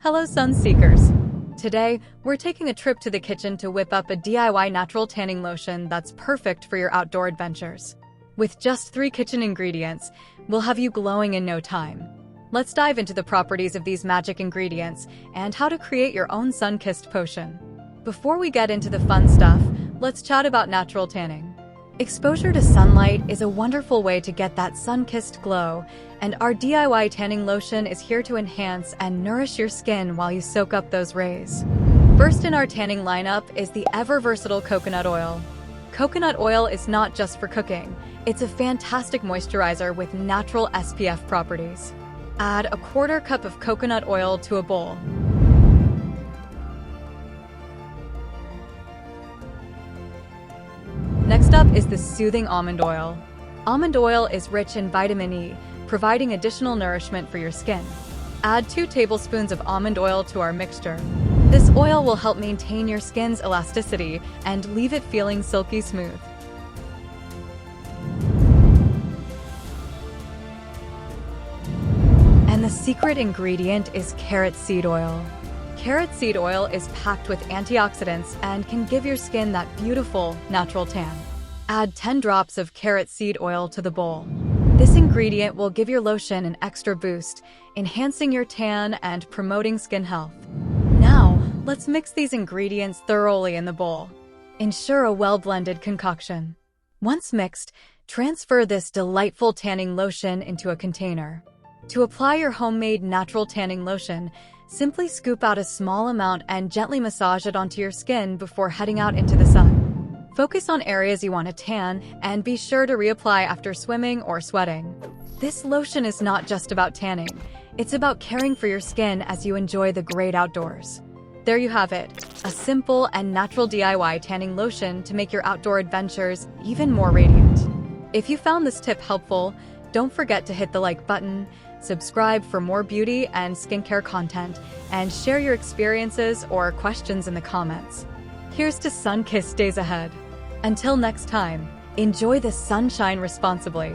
Hello sun seekers! Today, we're taking a trip to the kitchen to whip up a DIY natural tanning lotion that's perfect for your outdoor adventures. With just 3 kitchen ingredients, we'll have you glowing in no time. Let's dive into the properties of these magic ingredients and how to create your own sun-kissed potion. Before we get into the fun stuff, let's chat about natural tanning. Exposure to sunlight is a wonderful way to get that sun-kissed glow, and our DIY tanning lotion is here to enhance and nourish your skin while you soak up those rays. First in our tanning lineup is the ever-versatile coconut oil. Coconut oil is not just for cooking, it's a fantastic moisturizer with natural SPF properties. Add a 1/4 cup of coconut oil to a bowl. Next up is the soothing almond oil. Almond oil is rich in vitamin E, providing additional nourishment for your skin. Add 2 tablespoons of almond oil to our mixture. This oil will help maintain your skin's elasticity and leave it feeling silky smooth. And the secret ingredient is carrot seed oil. Carrot seed oil is packed with antioxidants and can give your skin that beautiful, natural tan. Add 10 drops of carrot seed oil to the bowl. This ingredient will give your lotion an extra boost, enhancing your tan and promoting skin health. Now, let's mix these ingredients thoroughly in the bowl. Ensure a well-blended concoction. Once mixed, transfer this delightful tanning lotion into a container. To apply your homemade natural tanning lotion, simply scoop out a small amount and gently massage it onto your skin before heading out into the sun. Focus on areas you want to tan and be sure to reapply after swimming or sweating. This lotion is not just about tanning, it's about caring for your skin as you enjoy the great outdoors. There you have it, a simple and natural DIY tanning lotion to make your outdoor adventures even more radiant. If you found this tip helpful, don't forget to hit the like button, subscribe for more beauty and skincare content, and share your experiences or questions in the comments. Here's to sun-kissed days ahead. Until next time, enjoy the sunshine responsibly.